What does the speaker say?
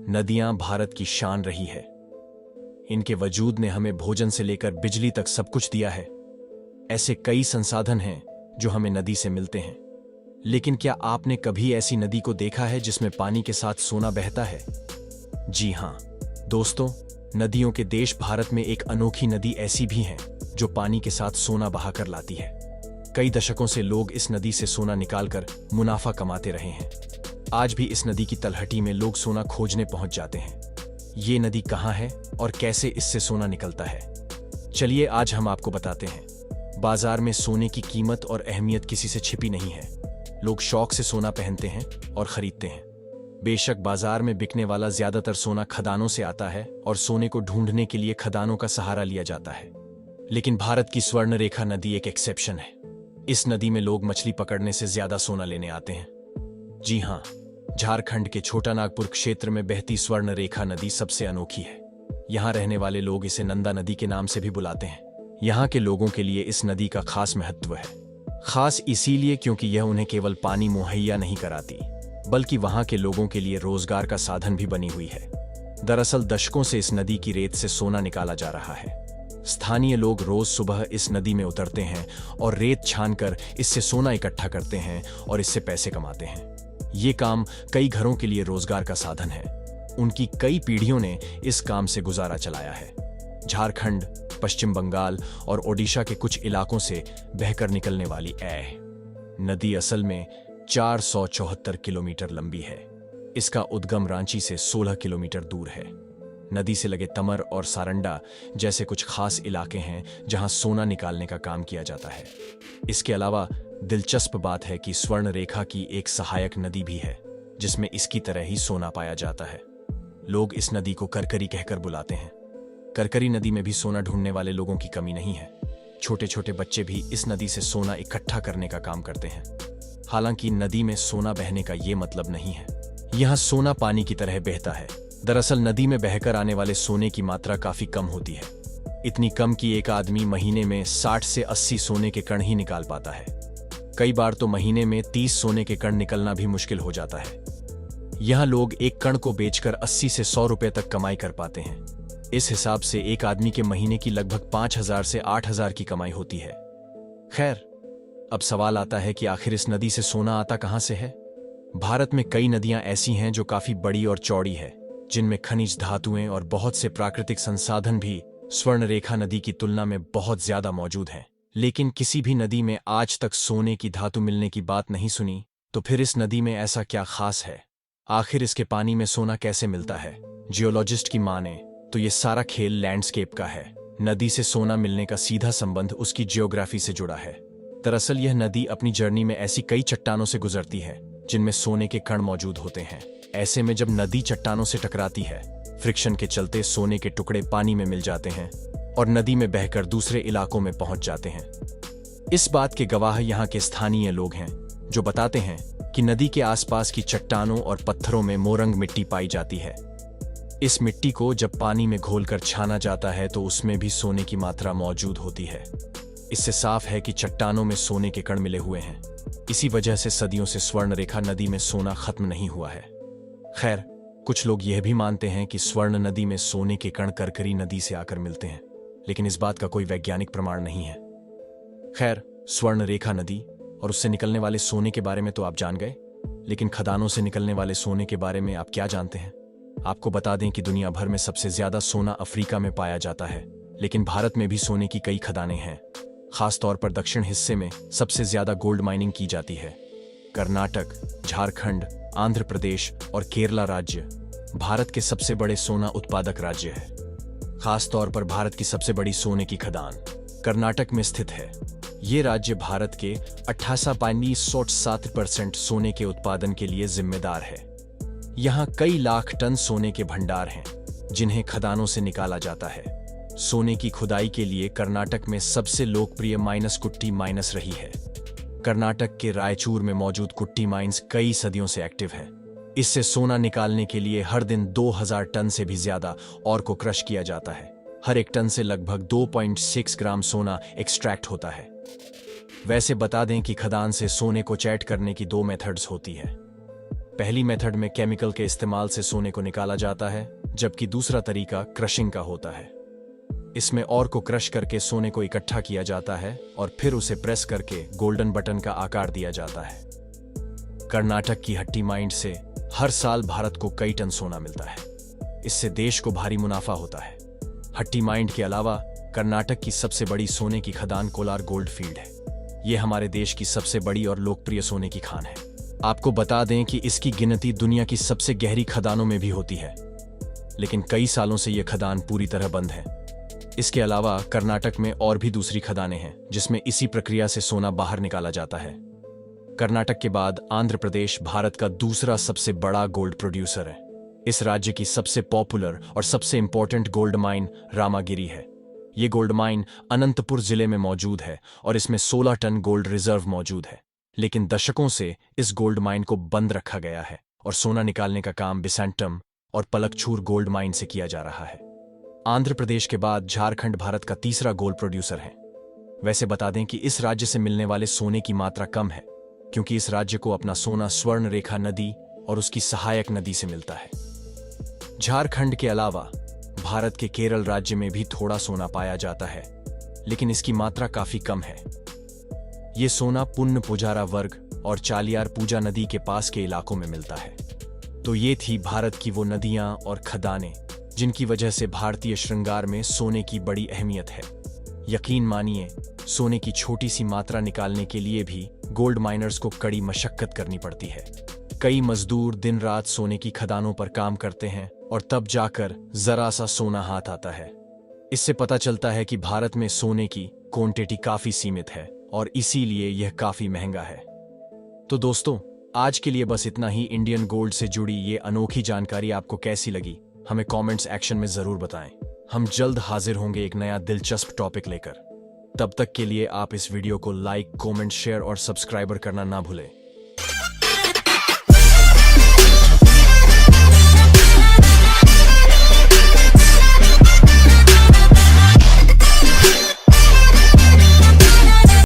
नदियां भारत की शान रही है। इनके वजूद ने हमें भोजन से लेकर बिजली तक सब कुछ दिया है। ऐसे कई संसाधन हैं जो हमें नदी से मिलते हैं, लेकिन क्या आपने कभी ऐसी नदी को देखा है जिसमें पानी के साथ सोना बहता है? जी हां दोस्तों, नदियों के देश भारत में एक अनोखी नदी ऐसी भी है जो पानी के साथ सोना बहाकर लाती है। कई दशकों से लोग इस नदी से सोना निकालकर मुनाफा कमाते रहे हैं। आज भी इस नदी की तलहटी में लोग सोना खोजने पहुंच जाते हैं। ये नदी कहाँ है और कैसे इससे सोना निकलता है, चलिए आज हम आपको बताते हैं। बाजार में सोने की कीमत और अहमियत किसी से छिपी नहीं है। लोग शौक से सोना पहनते हैं और खरीदते हैं। बेशक बाजार में बिकने वाला ज्यादातर सोना खदानों से आता है और सोने को ढूंढने के लिए खदानों का सहारा लिया जाता है, लेकिन भारत की स्वर्ण रेखा नदी एक एक्सेप्शन है। इस नदी में लोग मछली पकड़ने से ज्यादा सोना लेने आते हैं। जी हां, झारखंड के छोटा नागपुर क्षेत्र में बहती स्वर्ण रेखा नदी सबसे अनोखी है। यहां रहने वाले लोग इसे नंदा नदी के नाम से भी बुलाते हैं। यहां के लोगों के लिए इस नदी का खास महत्व है। खास इसीलिए क्योंकि यह उन्हें केवल पानी मुहैया नहीं कराती, बल्कि वहां के लोगों के लिए रोजगार का साधन भी बनी हुई है। दरअसल दशकों से इस नदी की रेत से सोना निकाला जा रहा है। स्थानीय लोग रोज सुबह इस नदी में उतरते हैं और रेत छानकर इससे सोना इकट्ठा करते हैं और इससे पैसे कमाते हैं। ये काम कई घरों के लिए रोजगार का साधन है। उनकी कई पीढ़ियों ने इस काम से गुजारा चलाया है। झारखंड, पश्चिम बंगाल और ओडिशा के कुछ इलाकों से बहकर निकलने वाली नदी असल में 474 किलोमीटर लंबी है। इसका उद्गम रांची से 16 किलोमीटर दूर है। नदी से लगे तमर और सारंडा जैसे कुछ खास इलाके हैं जहां सोना निकालने का काम किया जाता है। इसके अलावा दिलचस्प बात है कि स्वर्ण रेखा की एक सहायक नदी भी है जिसमें इसकी तरह ही सोना पाया जाता है। लोग इस नदी को करकरी कहकर बुलाते हैं। करकरी नदी में भी सोना ढूंढने वाले लोगों की कमी नहीं है। छोटे छोटे बच्चे भी इस नदी से सोना इकट्ठा करने का काम करते हैं। हालांकि नदी में सोना बहने का ये मतलब नहीं है यहां सोना पानी की तरह बहता है। दरअसल नदी में बहकर आने वाले सोने की मात्रा काफी कम होती है। इतनी कम कि एक आदमी महीने में 60 से 80 सोने के कण ही निकाल पाता है। कई बार तो महीने में 30 सोने के कण निकलना भी मुश्किल हो जाता है। यहां लोग एक कण को बेचकर 80 से 100 रुपए तक कमाई कर पाते हैं। इस हिसाब से एक आदमी के महीने की लगभग 5000 से 8000 की कमाई होती है। खैर, अब सवाल आता है कि आखिर इस नदी से सोना आता कहां से है? भारत में कई नदियां ऐसी हैं जो काफी बड़ी और चौड़ी है, जिनमें खनिज धातुएं और बहुत से प्राकृतिक संसाधन भी स्वर्ण रेखा नदी की तुलना में बहुत ज्यादा मौजूद हैं। लेकिन किसी भी नदी में आज तक सोने की धातु मिलने की बात नहीं सुनी। तो फिर इस नदी में ऐसा क्या खास है? आखिर इसके पानी में सोना कैसे मिलता है? जियोलॉजिस्ट की माने तो ये सारा खेल लैंडस्केप का है। नदी से सोना मिलने का सीधा संबंध उसकी जियोग्राफी से जुड़ा है। दरअसल यह नदी अपनी जर्नी में ऐसी कई चट्टानों से गुजरती है जिनमें सोने के कण मौजूद होते हैं। ऐसे में जब नदी चट्टानों से टकराती है, फ्रिक्शन के चलते सोने के टुकड़े पानी में मिल जाते हैं और नदी में बहकर दूसरे इलाकों में पहुंच जाते हैं। इस बात के गवाह यहाँ के स्थानीय लोग हैं जो बताते हैं कि नदी के आसपास की चट्टानों और पत्थरों में मोरंग मिट्टी पाई जाती है। इस मिट्टी को जब पानी में घोलकर छाना जाता है तो उसमें भी सोने की मात्रा मौजूद होती है। इससे साफ है कि चट्टानों में सोने के कण मिले हुए हैं। इसी वजह से सदियों से स्वर्ण रेखा नदी में सोना खत्म नहीं हुआ है। खैर, कुछ लोग यह भी मानते हैं कि स्वर्ण नदी में सोने के कण करकरी नदी से आकर मिलते हैं, लेकिन इस बात का कोई वैज्ञानिक प्रमाण नहीं है। खैर, स्वर्ण रेखा नदी और उससे निकलने वाले सोने के बारे में तो आप जान गए, लेकिन खदानों से निकलने वाले सोने के बारे में आप क्या जानते हैं? आपको बता दें कि दुनिया भर में सबसे ज्यादा सोना अफ्रीका में पाया जाता है, लेकिन भारत में भी सोने की कई खदानें हैं। खासतौर पर दक्षिण हिस्से में सबसे ज्यादा गोल्ड माइनिंग की जाती है। कर्नाटक, झारखंड, आंध्र प्रदेश और केरला राज्य भारत के सबसे बड़े सोना उत्पादक राज्य है। खासतौर पर भारत की सबसे बड़ी सोने की खदान कर्नाटक में स्थित है। ये राज्य भारत के 88.7% सोने के उत्पादन के लिए जिम्मेदार है। यहाँ कई लाख टन सोने के भंडार हैं जिन्हें खदानों से निकाला जाता है। सोने की खुदाई के लिए कर्नाटक में सबसे लोकप्रिय माइनस कुट्टी माइनस रही है। कर्नाटक के रायचूर में मौजूद कुट्टी माइंस कई सदियों से एक्टिव है। इससे सोना निकालने के लिए हर दिन 2000 टन से भी ज्यादा और को क्रश किया जाता है। हर एक टन से लगभग 2.6 ग्राम सोना एक्सट्रैक्ट होता है। वैसे बता दें कि खदान से सोने को चैट करने की 2 मेथड्स होती है। पहली मेथड में केमिकल के इस्तेमाल से सोने को निकाला जाता है, जबकि दूसरा तरीका क्रशिंग का होता है। इसमें और को क्रश करके सोने को इकट्ठा किया जाता है और फिर उसे प्रेस करके गोल्डन बटन का आकार दिया जाता है। कर्नाटक की हट्टी माइंड से हर साल भारत को कई टन सोना मिलता है। इससे देश को भारी मुनाफा होता है। हट्टी माइंड के अलावा कर्नाटक की सबसे बड़ी सोने की खदान कोलार गोल्ड फील्ड है। यह हमारे देश की सबसे बड़ी और लोकप्रिय सोने की खान है। आपको बता दें कि इसकी गिनती दुनिया की सबसे गहरी खदानों में भी होती है, लेकिन कई सालों से यह खदान पूरी तरह बंद है। इसके अलावा कर्नाटक में और भी दूसरी खदानें हैं जिसमें इसी प्रक्रिया से सोना बाहर निकाला जाता है। कर्नाटक के बाद आंध्र प्रदेश भारत का दूसरा सबसे बड़ा गोल्ड प्रोड्यूसर है। इस राज्य की सबसे पॉपुलर और सबसे इंपॉर्टेंट गोल्ड माइन रामागिरी है। ये गोल्ड माइन अनंतपुर जिले में मौजूद है और इसमें 16 टन गोल्ड रिजर्व मौजूद है। लेकिन दशकों से इस गोल्ड माइन को बंद रखा गया है और सोना निकालने का काम बिसेंटम और पलकछूर गोल्ड माइन से किया जा रहा है। आंध्र प्रदेश के बाद झारखंड भारत का तीसरा गोल्ड प्रोड्यूसर है। वैसे बता दें कि इस राज्य से मिलने वाले सोने की मात्रा कम है, क्योंकि इस राज्य को अपना सोना स्वर्ण रेखा नदी और उसकी सहायक नदी से मिलता है। झारखंड के अलावा भारत के केरल राज्य में भी थोड़ा सोना पाया जाता है, लेकिन इसकी मात्रा काफी कम है। यह सोना पुन्न पुजारा वर्ग और चालियार पूजा नदी के पास के इलाकों में मिलता है। तो ये थी भारत की वो नदियां और खदानें जिनकी वजह से भारतीय श्रृंगार में सोने की बड़ी अहमियत है। यकीन मानिए, सोने की छोटी सी मात्रा निकालने के लिए भी गोल्ड माइनर्स को कड़ी मशक्कत करनी पड़ती है। कई मजदूर दिन रात सोने की खदानों पर काम करते हैं और तब जाकर जरा सा सोना हाथ आता है। इससे पता चलता है कि भारत में सोने की क्वांटिटी काफी सीमित है और इसीलिए यह काफी महंगा है। तो दोस्तों, आज के लिए बस इतना ही। इंडियन गोल्ड से जुड़ी ये अनोखी जानकारी आपको कैसी लगी, हमें कमेंट्स एक्शन में जरूर बताएं। हम जल्द हाजिर होंगे एक नया दिलचस्प टॉपिक लेकर। तब तक के लिए आप इस वीडियो को लाइक, कमेंट, शेयर और सब्सक्राइबर करना ना भूलें।